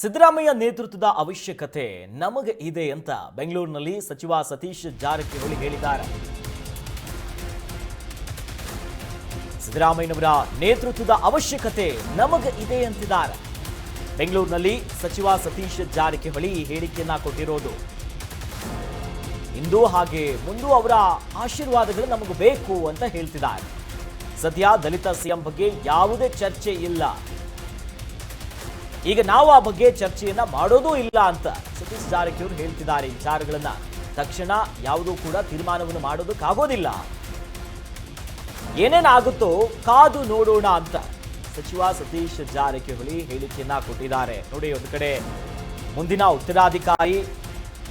ಸಿದ್ದರಾಮಯ್ಯ ನೇತೃತ್ವದ ಅವಶ್ಯಕತೆ ನಮಗೆ ಇದೆ ಅಂತ ಬೆಂಗಳೂರಿನಲ್ಲಿ ಸಚಿವ ಸತೀಶ್ ಜಾರಕಿಹೊಳಿ ಹೇಳಿದ್ದಾರೆ. ಸಿದ್ದರಾಮಯ್ಯನವರ ನೇತೃತ್ವದ ಅವಶ್ಯಕತೆ ನಮಗೆ ಇದೆ ಅಂತಿದ್ದಾರೆ. ಬೆಂಗಳೂರಿನಲ್ಲಿ ಸಚಿವ ಸತೀಶ್ ಜಾರಕಿಹೊಳಿ ಈ ಹೇಳಿಕೆಯನ್ನ ಕೊಟ್ಟಿರೋದು. ಇಂದು ಹಾಗೆ ಮುಂದೆ ಅವರ ಆಶೀರ್ವಾದಗಳು ನಮಗೆ ಬೇಕು ಅಂತ ಹೇಳ್ತಿದ್ದಾರೆ. ಸದ್ಯ ದಲಿತ ಸಿಎಂ ಬಗ್ಗೆ ಯಾವುದೇ ಚರ್ಚೆ ಇಲ್ಲ, ಈಗ ನಾವು ಆ ಬಗ್ಗೆ ಚರ್ಚೆಯನ್ನ ಮಾಡೋದೂ ಇಲ್ಲ ಅಂತ ಸತೀಶ್ ಜಾರಕಿಹೊಳಿ ಹೇಳ್ತಿದ್ದಾರೆ. ವಿಚಾರಗಳನ್ನ ತಕ್ಷಣ ಯಾವುದೂ ಕೂಡ ತೀರ್ಮಾನವನ್ನು ಮಾಡೋದಕ್ಕಾಗೋದಿಲ್ಲ, ಏನೇನಾಗುತ್ತೋ ಕಾದು ನೋಡೋಣ ಅಂತ ಸಚಿವ ಸತೀಶ್ ಜಾರಕಿಹೊಳಿ ಹೇಳಿಕೆಯನ್ನ ಕೊಟ್ಟಿದ್ದಾರೆ. ನೋಡಿ, ಒಂದು ಕಡೆ ಮುಂದಿನ ಉತ್ತರಾಧಿಕಾರಿ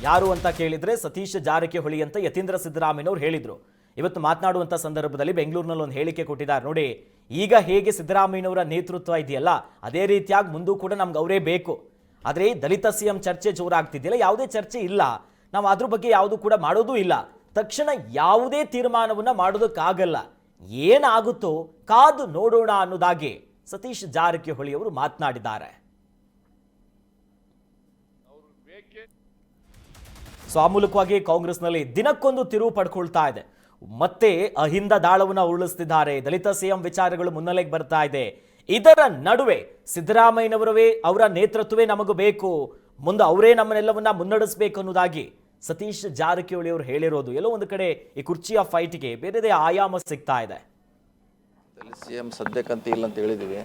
ಯಾರು ಅಂತ ಕೇಳಿದ್ರೆ ಸತೀಶ್ ಜಾರಕಿಹೊಳಿ ಅಂತ ಯತೀಂದ್ರ ಸಿದ್ದರಾಮಯ್ಯನವರು ಹೇಳಿದ್ರು. ಇವತ್ತು ಮಾತನಾಡುವಂಥ ಸಂದರ್ಭದಲ್ಲಿ ಬೆಂಗಳೂರಿನಲ್ಲಿ ಒಂದು ಹೇಳಿಕೆ ಕೊಟ್ಟಿದ್ದಾರೆ. ನೋಡಿ, ಈಗ ಹೇಗೆ ಸಿದ್ದರಾಮಯ್ಯನವರ ನೇತೃತ್ವ ಇದೆಯಲ್ಲ ಅದೇ ರೀತಿಯಾಗಿ ಮುಂದೂ ಕೂಡ ನಮ್ಗೆ ಅವರೇ ಬೇಕು. ಆದರೆ ದಲಿತ ಸಿಎಂ ಚರ್ಚೆ ಜೋರಾಗ್ತಿದೆಯಲ್ಲ, ಯಾವುದೇ ಚರ್ಚೆ ಇಲ್ಲ, ನಾವು ಅದ್ರ ಬಗ್ಗೆ ಯಾವುದೂ ಕೂಡ ಮಾಡೋದೂ ಇಲ್ಲ, ತಕ್ಷಣ ಯಾವುದೇ ತೀರ್ಮಾನವನ್ನ ಮಾಡೋದಕ್ಕಾಗಲ್ಲ, ಏನಾಗುತ್ತೋ ಕಾದು ನೋಡೋಣ ಅನ್ನೋದಾಗಿ ಸತೀಶ್ ಜಾರಕಿಹೊಳಿ ಅವರು ಮಾತನಾಡಿದ್ದಾರೆ. ಸೊ ಆ ಮೂಲಕವಾಗಿ ಕಾಂಗ್ರೆಸ್ನಲ್ಲಿ ದಿನಕ್ಕೊಂದು ತಿರುವು ಪಡ್ಕೊಳ್ತಾ ಇದೆ. ಮತ್ತೆ ಅಹಿಂದ ದಾಳವನ್ನ ಉರುಳಿಸ್ತಿದ್ದಾರೆ. ದಲಿತ ಸಿಎಂ ವಿಚಾರಗಳು ಮುನ್ನೆಲೆಗೆ ಬರ್ತಾ ಇದೆ. ಇದರ ನಡುವೆ ಸಿದ್ದರಾಮಯ್ಯನವರವೇ ಅವರ ನೇತೃತ್ವವೇ ನಮಗೂ ಬೇಕು, ಮುಂದೆ ಅವರೇ ನಮ್ಮನ್ನೆಲ್ಲವನ್ನ ಮುನ್ನಡೆಸಬೇಕು ಅನ್ನೋದಾಗಿ ಸತೀಶ್ ಜಾರಕಿಹೊಳಿ ಅವರು ಹೇಳಿರೋದು. ಎಲ್ಲೋ ಒಂದು ಕಡೆ ಈ ಕುರ್ಚಿಯ ಫೈಟ್ಗೆ ಬೇರೆದೇ ಆಯಾಮ ಸಿಗ್ತಾ ಇದೆ. ದಲಿತ ಸಿಎಂ ಸದ್ಯಕ್ಕಂತ ಇಲ್ಲ ಅಂತ ಹೇಳಿದ್ದೀವಿ.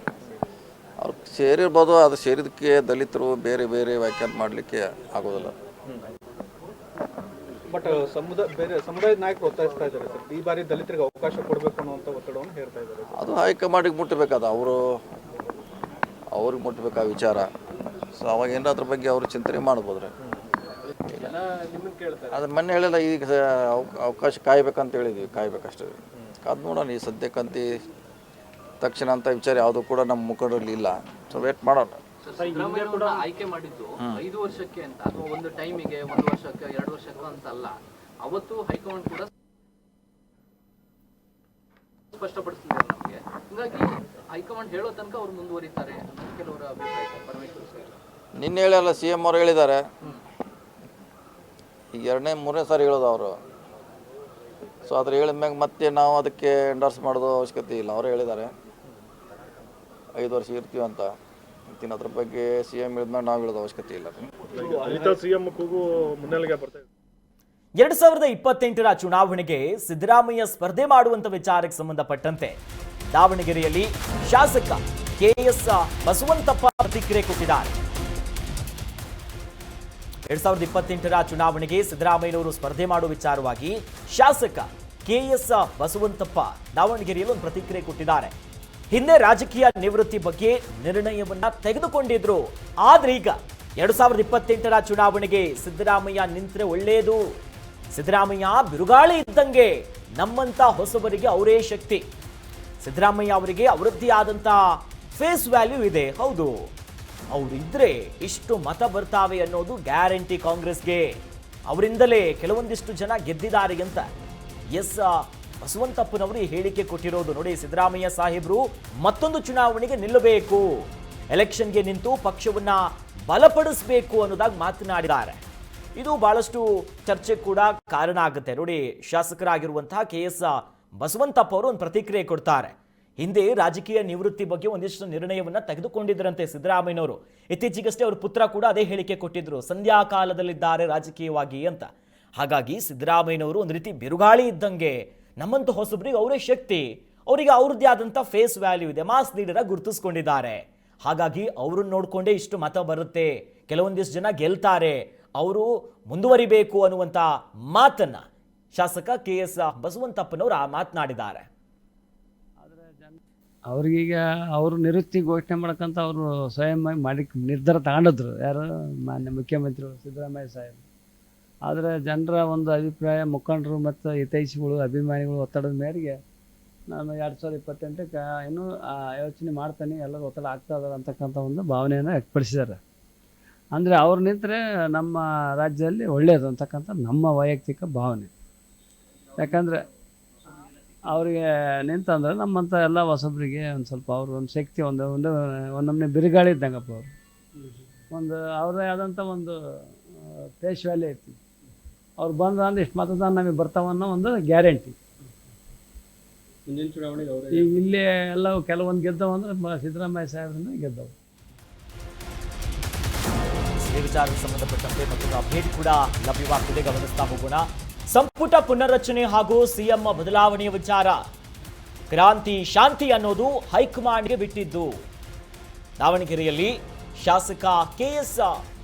ಅವ್ರು ಸೇರಿರ್ಬೋದು, ಅದು ಸೇರಿದಕ್ಕೆ ದಲಿತರು ಬೇರೆ ಬೇರೆ ವ್ಯಾಖ್ಯಾನ ಮಾಡಲಿಕ್ಕೆ ಆಗೋದಿಲ್ಲ. ಬಟ್ ಬೇರೆ ಸಮುದಾಯದ ನಾಯಕರು ಒತ್ತಾಯಿಸ್ತಾ ಇದ್ದಾರೆ ಸರ್, ಈ ಬಾರಿ ದಲಿತರಿಗೆ ಅವಕಾಶ ಕೊಡಬೇಕು ಅನ್ನುವಂಥ ಒತ್ತಡವನ್ನು ಹೇಳ್ತಾ ಇದ್ದಾರೆ. ಅದು ಹೈಕಮಾಂಡಿಗೆ ಮುಟ್ಟಬೇಕಾದ, ಅವ್ರಿಗೆ ಮುಟ್ಟಬೇಕು ಆ ವಿಚಾರ. ಸೊ ಅವಾಗ ಏನಾರ ಅದ್ರ ಬಗ್ಗೆ ಅವರು ಚಿಂತನೆ ಮಾಡ್ಬೋದ್ರಿ. ಅದನ್ನ ಮೊನ್ನೆ ಹೇಳಿಲ್ಲ, ಈಗ ಅವಕಾಶ ಕಾಯ್ಬೇಕಂತ ಹೇಳಿದ್ವಿ, ಕಾಯ್ಬೇಕಷ್ಟೇ. ಕಾದು ನೋಡೋಣ. ಈ ಸದ್ಯಕ್ಕಂತ ತಕ್ಷಣ ಅಂತ ವಿಚಾರ ಯಾವುದೂ ಕೂಡ ನಮ್ಮ ಮುಖಂಡರಲ್ಲಿ ಇಲ್ಲ. ಸೊ ವೇಟ್ ಮಾಡೋಣ. ಆಯ್ಕೆ ಮಾಡಿದ್ದು 5 ವರ್ಷಕ್ಕೆ ಅಂತ, ಅಥವಾ ಒಂದು ಟೈಮಿಗೆ 1 ವರ್ಷಕ್ಕೆ 2 ವರ್ಷಕ್ಕೆ ಅಂತ ಅಲ್ಲ. ಅವತ್ತು ಹೈಕಮಾಂಡ್ ಕೂಡ ಸ್ಪಷ್ಟಪಡಿಸಿದ್ದಾರೆ ನಮಗೆ. ಹೀಗಾಗಿ ಹೈಕಮಾಂಡ್ ಹೇಳೋ ತನಕ ಅವ್ರು ಮುಂದುವರಿತಾರೆ ಅನ್ನೋದು ಕೆಲವರ ಅಭಿಪ್ರಾಯ. ಪರಮೇಶ್ವರ್ ಸರ್ ನಿನ್ನೆ ಹೇಳಿಲ್ಲ, CM ಅವರು ಹೇಳಿದ್ದಾರೆ. ಈಗ 2ನೇ 3ನೇ ಸಾರಿ ಹೇಳೋದು ಅವರು. ಸೊ ಅದ್ರ ಹೇಳಿದ್ಮ್ಯಾಗ ಮತ್ತೆ ನಾವು ಅದಕ್ಕೆ ಎಂಡರ್ಸ್ ಮಾಡೋದು ಅವಶ್ಯಕತೆ ಇಲ್ಲ. ಅವರೇ ಹೇಳಿದ್ದಾರೆ 5 ವರ್ಷ ಇರ್ತೀವಿ ಅಂತ. ಅದ್ರ ಬಗ್ಗೆ CM ಹೇಳಿದ್ಮೇಲೆ ನಾವು ಹೇಳೋದು ಅವಶ್ಯಕತೆ ಇಲ್ಲ. 2028ರ ಚುನಾವಣೆಗೆ ಸಿದ್ದರಾಮಯ್ಯ ಸ್ಪರ್ಧೆ ಮಾಡುವಂತ ವಿಚಾರಕ್ಕೆ ಸಂಬಂಧಪಟ್ಟಂತೆ ದಾವಣಗೆರೆಯಲ್ಲಿ ಶಾಸಕ KS ಬಸವಂತಪ್ಪ ಪ್ರತಿಕ್ರಿಯೆ ಕೊಟ್ಟಿದ್ದಾರೆ. 2028ರ ಚುನಾವಣೆಗೆ ಸಿದ್ದರಾಮಯ್ಯನವರು ಸ್ಪರ್ಧೆ ಮಾಡುವ ವಿಚಾರವಾಗಿ ಶಾಸಕ KS ಬಸವಂತಪ್ಪ ದಾವಣಗೆರೆಯಲ್ಲಿ ಒಂದು ಪ್ರತಿಕ್ರಿಯೆ ಕೊಟ್ಟಿದ್ದಾರೆ. ಹಿಂದೆ ರಾಜಕೀಯ ನಿವೃತ್ತಿ ಬಗ್ಗೆ ನಿರ್ಣಯವನ್ನ ತೆಗೆದುಕೊಂಡಿದ್ರು, ಆದ್ರೆ ಈಗ 2028ರ ಚುನಾವಣೆಗೆ ಸಿದ್ದರಾಮಯ್ಯ ನಿಂತರೆ ಒಳ್ಳೆಯದು. ಸಿದ್ದರಾಮಯ್ಯ ಬಿರುಗಾಳಿ ಇದ್ದಂಗೆ, ನಮ್ಮಂತ ಹೊಸಬರಿಗೆ ಅವರೇ ಶಕ್ತಿ. ಸಿದ್ದರಾಮಯ್ಯ ಅವರಿಗೆ ಅವರದ್ದೇ ಆದಂತ ಫೇಸ್ ವ್ಯಾಲ್ಯೂ ಇದೆ. ಹೌದು, ಅವರಿದ್ರೆ ಇಷ್ಟು ಮತ ಬರ್ತಾವೆ ಅನ್ನೋದು ಗ್ಯಾರಂಟಿ ಕಾಂಗ್ರೆಸ್ಗೆ. ಅವರಿಂದಲೇ ಕೆಲವೊಂದಿಷ್ಟು ಜನ ಗೆದ್ದಿದ್ದಾರೆ ಅಂತ ಬಸವಂತಪ್ಪನವರು ಈ ಹೇಳಿಕೆ ಕೊಟ್ಟಿರೋದು. ನೋಡಿ, ಸಿದ್ದರಾಮಯ್ಯ ಸಾಹೇಬರು ಮತ್ತೊಂದು ಚುನಾವಣೆಗೆ ನಿಲ್ಲಬೇಕು, ಎಲೆಕ್ಷನ್ಗೆ ನಿಂತು ಪಕ್ಷವನ್ನ ಬಲಪಡಿಸಬೇಕು ಅನ್ನೋದಾಗಿ ಮಾತನಾಡಿದ್ದಾರೆ. ಇದು ಬಹಳಷ್ಟು ಚರ್ಚೆ ಕೂಡ ಕಾರಣ ಆಗುತ್ತೆ. ನೋಡಿ, ಶಾಸಕರಾಗಿರುವಂತಹ KS ಬಸವಂತಪ್ಪ ಅವರು ಒಂದು ಪ್ರತಿಕ್ರಿಯೆ ಕೊಡ್ತಾರೆ. ಹಿಂದೆ ರಾಜಕೀಯ ನಿವೃತ್ತಿ ಬಗ್ಗೆ ಒಂದಿಷ್ಟು ನಿರ್ಣಯವನ್ನ ತೆಗೆದುಕೊಂಡಿದ್ರಂತೆ ಸಿದ್ದರಾಮಯ್ಯನವರು. ಇತ್ತೀಚೆಗಷ್ಟೇ ಅವ್ರ ಪುತ್ರ ಕೂಡ ಅದೇ ಹೇಳಿಕೆ ಕೊಟ್ಟಿದ್ರು, ಸಂಧ್ಯಾ ಕಾಲದಲ್ಲಿದ್ದಾರೆ ರಾಜಕೀಯವಾಗಿ ಅಂತ. ಹಾಗಾಗಿ ಸಿದ್ದರಾಮಯ್ಯನವರು ಒಂದು ರೀತಿ ಬಿರುಗಾಳಿ ಇದ್ದಂಗೆ, ನಮ್ಮಂತ ಹೊಸಬ್ರಿಗೆ ಅವರೇ ಶಕ್ತಿ, ಅವರಿಗೆ ಅವ್ರದ್ದೇ ಆದಂಥ ಫೇಸ್ ವ್ಯಾಲ್ಯೂ ಇದೆ, ಮಾಸ್ ಲೀಡರ್ ಆಗಿ ಗುರುತಿಸ್ಕೊಂಡಿದ್ದಾರೆ. ಹಾಗಾಗಿ ಅವ್ರನ್ನ ನೋಡ್ಕೊಂಡೇ ಇಷ್ಟು ಮತ ಬರುತ್ತೆ, ಕೆಲವೊಂದಿಷ್ಟು ಜನ ಗೆಲ್ತಾರೆ, ಅವರು ಮುಂದುವರಿಬೇಕು ಅನ್ನುವಂಥ ಮಾತನ್ನ ಶಾಸಕ KS ಬಸವಂತಪ್ಪನವರು ಮಾತನಾಡಿದ್ದಾರೆ. ಅವ್ರಿಗೀಗ ಅವರು ನಿವೃತ್ತಿ ಘೋಷಣೆ ಮಾಡ್ಕಂತ ಅವರು ಸ್ವಯಂ ಮಾಡಿ ನಿರ್ಧಾರ ತಗೊಂಡಿದ್ರು. ಯಾರು ಮಾನ್ಯ ಮುಖ್ಯಮಂತ್ರಿಗಳು ಸಿದ್ದರಾಮಯ್ಯ ಸಾಹೇಬ್. ಆದರೆ ಜನರ ಒಂದು ಅಭಿಪ್ರಾಯ, ಮುಖಂಡರು ಮತ್ತು ಹಿತೈಷಿಗಳು, ಅಭಿಮಾನಿಗಳು ಒತ್ತಡದ ಮೇರೆಗೆ ನಾನು 2028ಕ್ಕೆ ಇನ್ನೂ ಯೋಚನೆ ಮಾಡ್ತಾನೆ, ಎಲ್ಲರೂ ಒತ್ತಡ ಆಗ್ತಾ ಇದ್ದಾರೆ ಅಂತಕ್ಕಂಥ ಒಂದು ಭಾವನೆಯನ್ನು ವ್ಯಕ್ತಪಡಿಸಿದ್ದಾರೆ. ಅಂದರೆ ಅವ್ರು ನಿಂತರೆ ನಮ್ಮ ರಾಜ್ಯದಲ್ಲಿ ಒಳ್ಳೆಯದು ಅಂತಕ್ಕಂಥ ನಮ್ಮ ವೈಯಕ್ತಿಕ ಭಾವನೆ. ಯಾಕಂದರೆ ಅವರಿಗೆ ನಿಂತಂದ್ರೆ ನಮ್ಮಂಥ ಎಲ್ಲ ಹೊಸಬರಿಗೆ ಒಂದು ಸ್ವಲ್ಪ ಅವರು ಒಂದು ಶಕ್ತಿ, ಒಂದು ನಮ್ಮನೆ ಬಿರುಗಾಳಿ ಇದ್ದಂಗಪ್ಪ ಅವರು. ಒಂದು ಅವ್ರದೇ ಆದಂಥ ಒಂದು ಫೇಸ್ ವ್ಯಾಲ್ಯೂ ಐತಿ. ಅವ್ರು ಬಂದ್ರೆ ಅಂದ್ರೆ ಇಷ್ಟು ಮತದಾನ ನಮಗೆ ಬರ್ತಾವನ್ನೋ ಒಂದು ಗ್ಯಾರಂಟಿ. ಮುಂದಿನ ಚುನಾವಣೆಗೆ ಅವರೇ ಈಗ ಇಲ್ಲಿ ಎಲ್ಲ ಕೆಲವೊಂದು ಗೆದ್ದವು ಅಂದ್ರೆ ಸಿದ್ದರಾಮಯ್ಯ ಸಾಹೇಬ್ರಿಂದ ಗೆದ್ದವು. ಈ ವಿಚಾರಕ್ಕೆ ಸಂಬಂಧಪಟ್ಟಂತೆ ಮತ್ತೊಂದು ಅಪ್ಡೇಟ್ ಕೂಡ ಲಭ್ಯವಾಗ್ತಿದೆ, ಗಮನಿಸ್ತಾ ಹೋಗೋಣ. ಸಂಪುಟ ಪುನರ್ರಚನೆ ಹಾಗೂ ಸಿಎಂ ಬದಲಾವಣೆಯ ವಿಚಾರ, ಕ್ರಾಂತಿ ಶಾಂತಿ ಅನ್ನೋದು ಹೈಕಮಾಂಡ್ಗೆ ಬಿಟ್ಟಿದ್ದು. ದಾವಣಗೆರೆಯಲ್ಲಿ ಶಾಸಕ KS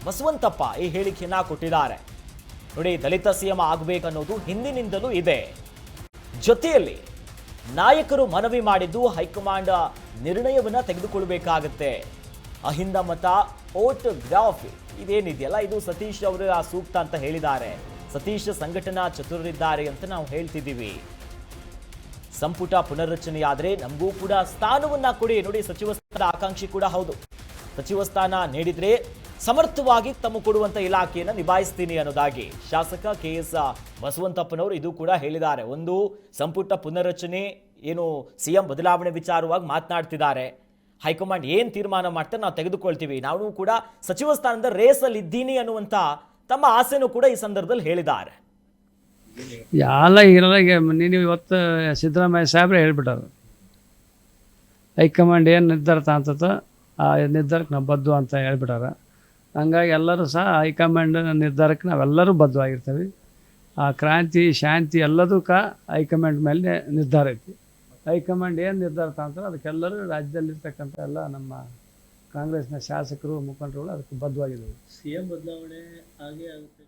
ಬಸವಂತಪ್ಪ ಈ ಹೇಳಿಕೆಯನ್ನ ಕೊಟ್ಟಿದ್ದಾರೆ. ನೋಡಿ, ದಲಿತ ಸಿಎಂ ಆಗಬೇಕನ್ನೋದು ಹಿಂದಿನಿಂದಲೂ ಇದೆ. ಜೊತೆಯಲ್ಲಿ ನಾಯಕರು ಮನವಿ ಮಾಡಿದ್ದು ಹೈಕಮಾಂಡ್ ನಿರ್ಣಯವನ್ನ ತೆಗೆದುಕೊಳ್ಬೇಕಾಗತ್ತೆ. ಅಹಿಂದ ಮತ ಓಟ್ ಗ್ರಾಫ್ ಇದೇನಿದೆಯಲ್ಲ, ಇದು ಸತೀಶ್ ಅವರ ಸೂಕ್ತ ಅಂತ ಹೇಳಿದ್ದಾರೆ. ಸತೀಶ್ ಸಂಘಟನಾ ಚತುರರಿದ್ದಾರೆ ಅಂತ ನಾವು ಹೇಳ್ತಿದ್ದೀವಿ. ಸಂಪುಟ ಪುನರ್ರಚನೆಯಾದ್ರೆ ನಮಗೂ ಕೂಡ ಸ್ಥಾನವನ್ನ ಕೊಡಿ. ನೋಡಿ, ಸಚಿವ ಸ್ಥಾನದ ಆಕಾಂಕ್ಷಿ ಕೂಡ ಹೌದು. ಸಚಿವ ಸ್ಥಾನ ನೀಡಿದ್ರೆ ಸಮರ್ಥವಾಗಿ ತಮ್ಮ ಕೊಡುವಂತ ಇಲಾಖೆಯನ್ನು ನಿಭಾಯಿಸ್ತೀನಿ ಅನ್ನೋದಾಗಿ ಶಾಸಕ KS ಬಸವಂತಪ್ಪನವರು ಇದು ಕೂಡ ಹೇಳಿದ್ದಾರೆ. ಒಂದು ಸಂಪುಟ ಪುನರ್ರಚನೆ ಏನು ಸಿಎಂ ಬದಲಾವಣೆ ವಿಚಾರವಾಗಿ ಮಾತನಾಡ್ತಿದ್ದಾರೆ. ಹೈಕಮಾಂಡ್ ಏನು ತೀರ್ಮಾನ ಮಾಡ್ತಾರೆ ನಾವು ತೆಗೆದುಕೊಳ್ತೀವಿ, ನಾವು ಕೂಡ ಸಚಿವ ಸ್ಥಾನದ ರೇಸಲ್ಲಿ ಇದ್ದೀನಿ ಅನ್ನುವಂಥ ತಮ್ಮ ಆಸೆನೂ ಕೂಡ ಈ ಸಂದರ್ಭದಲ್ಲಿ ಹೇಳಿದ್ದಾರೆ. ಎಲ್ಲ ಇರೋರಿಗೆ ನೀನು ಇವತ್ತು ಸಿದ್ದರಾಮಯ್ಯ ಸಾಹೇಬ್ರೆ ಹೇಳ್ಬಿಟ್ಟಾರೆ, ಹೈಕಮಾಂಡ್ ಏನು ನಿರ್ಧಾರ ತಾಂತತೋ ಆ ನಿರ್ಧಾರಕ್ಕೆ ನಾವು ಬದ್ಧ ಅಂತ ಹೇಳ್ಬಿಟ್ಟಾರೆ. ಹಂಗಾಗಿ ಎಲ್ಲರೂ ಸಹ ಹೈಕಮಾಂಡ್ ನಿರ್ಧಾರಕ್ಕೆ ನಾವೆಲ್ಲರೂ ಬದ್ಧವಾಗಿರ್ತೀವಿ. ಆ ಕ್ರಾಂತಿ ಶಾಂತಿ ಎಲ್ಲದಕ್ಕೂ ಹೈಕಮಾಂಡ್ ಮೇಲೆ ನಿರ್ಧಾರ ಐತಿ. ಹೈಕಮಾಂಡ್ ಏನು ನಿರ್ಧಾರ ತಾಂತಾರೆ ಅದಕ್ಕೆಲ್ಲರೂ ರಾಜ್ಯದಲ್ಲಿರ್ತಕ್ಕಂಥ ಎಲ್ಲ ನಮ್ಮ ಕಾಂಗ್ರೆಸ್ನ ಶಾಸಕರು ಮುಖಂಡರುಗಳು ಅದಕ್ಕೆ ಬದ್ಧವಾಗಿದ್ದೀವಿ. ಸಿಎಂ ಬದಲಾವಣೆ ಆಗೇ ಆಗುತ್ತೆ.